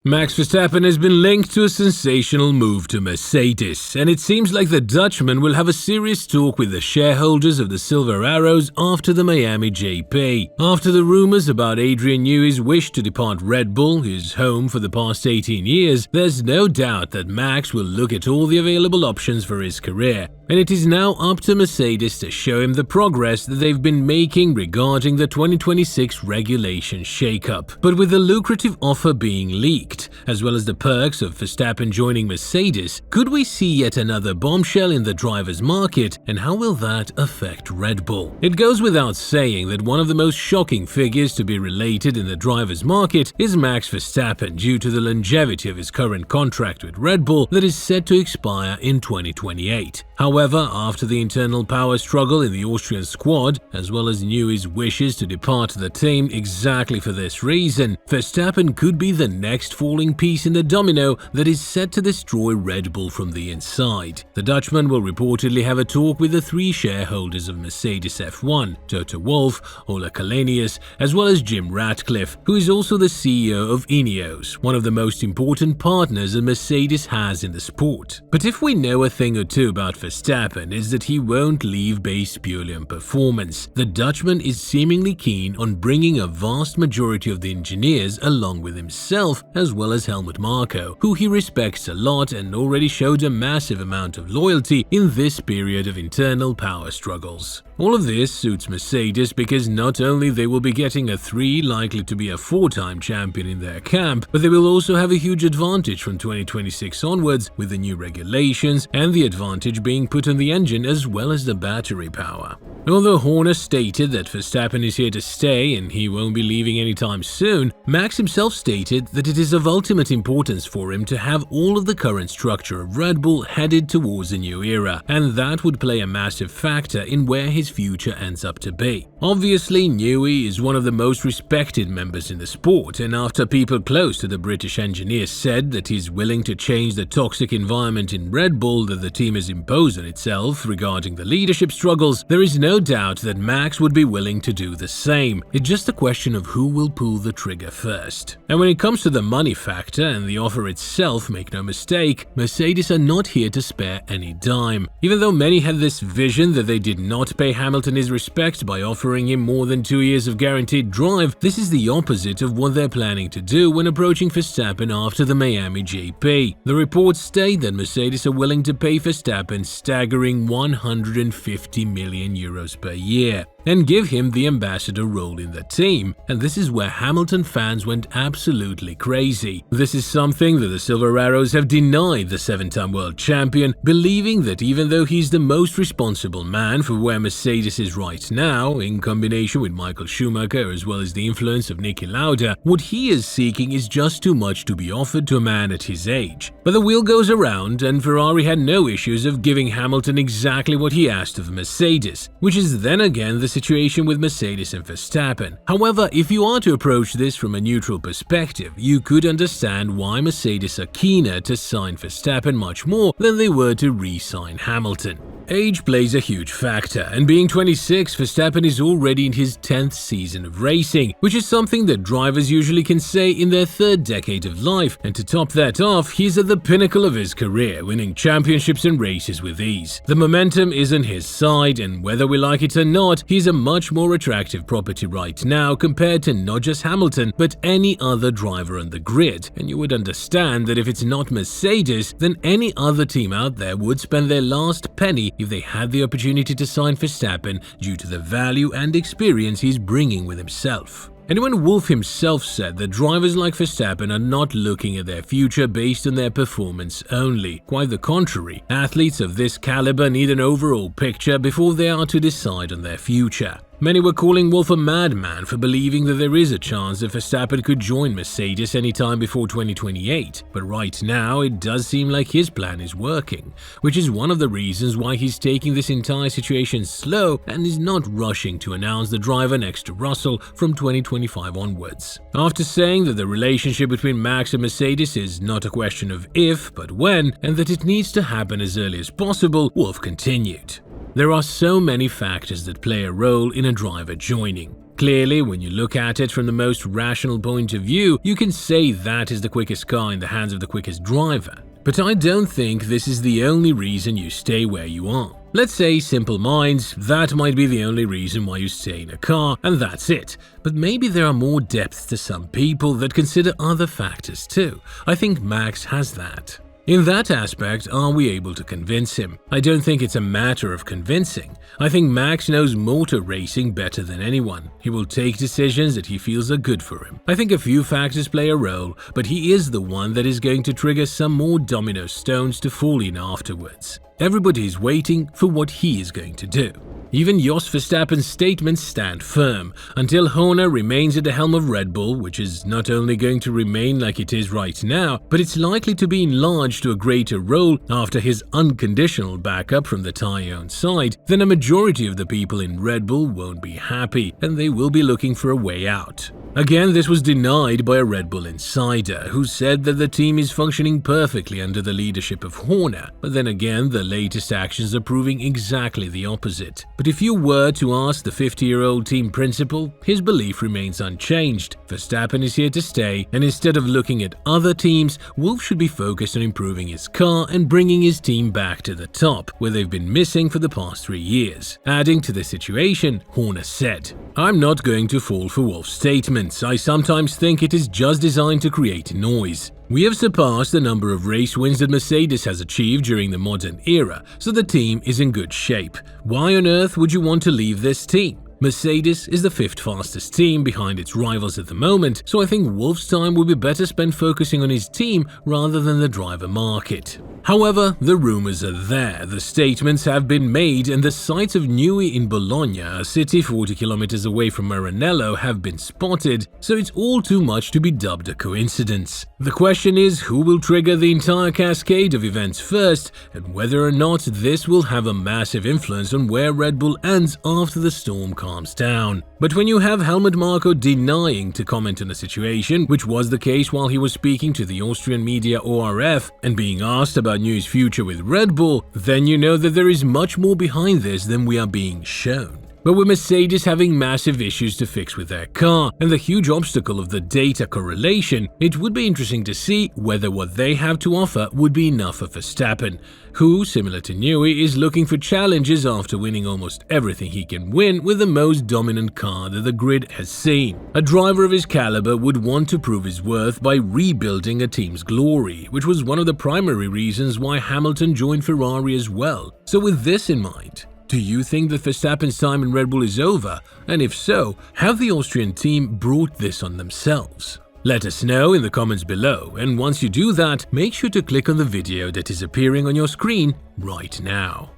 Max Verstappen has been linked to a sensational move to Mercedes, and it seems like the Dutchman will have a serious talk with the shareholders of the Silver Arrows after the Miami GP. After the rumors about Adrian Newey's wish to depart Red Bull, his home for the past 18 years, there's no doubt that Max will look at all the available options for his career. And it is now up to Mercedes to show him the progress that they've been making regarding the 2026 regulation shakeup. But with the lucrative offer being leaked, as well as the perks of Verstappen joining Mercedes, could we see yet another bombshell in the drivers' market, and how will that affect Red Bull? It goes without saying that one of the most shocking figures to be related in the drivers' market is Max Verstappen due to the longevity of his current contract with Red Bull that is set to expire in 2028. However, after the internal power struggle in the Austrian squad, as well as Newey's wishes to depart the team exactly for this reason, Verstappen could be the next falling piece in the domino that is set to destroy Red Bull from the inside. The Dutchman will reportedly have a talk with the three shareholders of Mercedes F1, Toto Wolff, Ola Källenius, as well as Jim Ratcliffe, who is also the CEO of Ineos, one of the most important partners that Mercedes has in the sport. But if we know a thing or two about Verstappen, is that he won't leave based purely on performance. The Dutchman is seemingly keen on bringing a vast majority of the engineers along with himself, as well as Helmut Marko, who he respects a lot and already showed a massive amount of loyalty in this period of internal power struggles. All of this suits Mercedes because not only they will be getting a 3, likely to be a 4-time champion in their camp, but they will also have a huge advantage from 2026 onwards with the new regulations and the advantage being put on the engine as well as the battery power. Although Horner stated that Verstappen is here to stay and he won't be leaving anytime soon, Max himself stated that it is of ultimate importance for him to have all of the current structure of Red Bull headed towards a new era, and that would play a massive factor in where his future ends up to be. Obviously, Newey is one of the most respected members in the sport, and after people close to the British engineer said that he's willing to change the toxic environment in Red Bull that the team has imposed on itself regarding the leadership struggles, there is no doubt that Max would be willing to do the same. It's just a question of who will pull the trigger first. And when it comes to the money factor and the offer itself, make no mistake, Mercedes are not here to spare any dime. Even though many had this vision that they did not pay Hamilton his respect by offering him more than 2 years of guaranteed drive, this is the opposite of what they're planning to do when approaching Verstappen after the Miami GP. The reports state that Mercedes are willing to pay Verstappen staggering 150 million euros per year and give him the ambassador role in the team, and this is where Hamilton fans went absolutely crazy. This is something that the Silver Arrows have denied the 7-time world champion, believing that even though he's the most responsible man for where Mercedes is right now, in combination with Michael Schumacher as well as the influence of Niki Lauda, what he is seeking is just too much to be offered to a man at his age. But the wheel goes around, and Ferrari had no issues of giving Hamilton exactly what he asked of Mercedes, which is then again the situation with Mercedes and Verstappen. However, if you are to approach this from a neutral perspective, you could understand why Mercedes are keener to sign Verstappen much more than they were to re-sign Hamilton. Age plays a huge factor, and being 26, Verstappen is already in his 10th season of racing, which is something that drivers usually can say in their 3rd decade of life, and to top that off, he's at the pinnacle of his career, winning championships and races with ease. The momentum is on his side, and whether we like it or not, he's a much more attractive property right now compared to not just Hamilton, but any other driver on the grid, and you would understand that if it's not Mercedes, then any other team out there would spend their last penny if they had the opportunity to sign Verstappen due to the value and experience he's bringing with himself. And when Wolff himself said that drivers like Verstappen are not looking at their future based on their performance only. Quite the contrary, athletes of this caliber need an overall picture before they are to decide on their future. Many were calling Wolff a madman for believing that there is a chance that Verstappen could join Mercedes anytime before 2028, but right now it does seem like his plan is working, which is one of the reasons why he's taking this entire situation slow and is not rushing to announce the driver next to Russell from 2025 onwards. After saying that the relationship between Max and Mercedes is not a question of if, but when, and that it needs to happen as early as possible, Wolff continued. There are so many factors that play a role in a driver joining. Clearly, when you look at it from the most rational point of view, you can say that is the quickest car in the hands of the quickest driver. But I don't think this is the only reason you stay where you are. Let's say simple minds, that might be the only reason why you stay in a car, and that's it. But maybe there are more depths to some people that consider other factors too. I think Max has that. In that aspect, are we able to convince him? I don't think it's a matter of convincing. I think Max knows motor racing better than anyone. He will take decisions that he feels are good for him. I think a few factors play a role, but he is the one that is going to trigger some more domino stones to fall in afterwards. Everybody is waiting for what he is going to do. Even Jos Verstappen's statements stand firm. Until Horner remains at the helm of Red Bull, which is not only going to remain like it is right now, but it's likely to be enlarged to a greater role after his unconditional backup from the Tyrrell side, then a majority of the people in Red Bull won't be happy and they will be looking for a way out. Again, this was denied by a Red Bull insider who said that the team is functioning perfectly under the leadership of Horner, but then again, the latest actions are proving exactly the opposite. But if you were to ask the 50-year-old team principal, his belief remains unchanged. Verstappen is here to stay, and instead of looking at other teams, Wolff should be focused on improving his car and bringing his team back to the top, where they've been missing for the past 3 years. Adding to the situation, Horner said, "I'm not going to fall for Wolff's statements. I sometimes think it is just designed to create noise. We have surpassed the number of race wins that Mercedes has achieved during the modern era, so the team is in good shape. Why on earth would you want to leave this team? Mercedes is the 5th fastest team behind its rivals at the moment, so I think Wolff's time would be better spent focusing on his team rather than the driver market." However, the rumors are there, the statements have been made, and the sights of Newey in Bologna, a city 40 kilometers away from Maranello, have been spotted, so it's all too much to be dubbed a coincidence. The question is who will trigger the entire cascade of events first, and whether or not this will have a massive influence on where Red Bull ends after the storm calms down. But when you have Helmut Marko denying to comment on the situation, which was the case while he was speaking to the Austrian media ORF, and being asked about Newey's future with Red Bull, then you know that there is much more behind this than we are being shown. But with Mercedes having massive issues to fix with their car and the huge obstacle of the data correlation, it would be interesting to see whether what they have to offer would be enough for Verstappen, who, similar to Newey, is looking for challenges after winning almost everything he can win with the most dominant car that the grid has seen. A driver of his caliber would want to prove his worth by rebuilding a team's glory, which was one of the primary reasons why Hamilton joined Ferrari as well. So with this in mind, do you think that Verstappen's time in Red Bull is over? And if so, have the Austrian team brought this on themselves? Let us know in the comments below, and once you do that, make sure to click on the video that is appearing on your screen right now.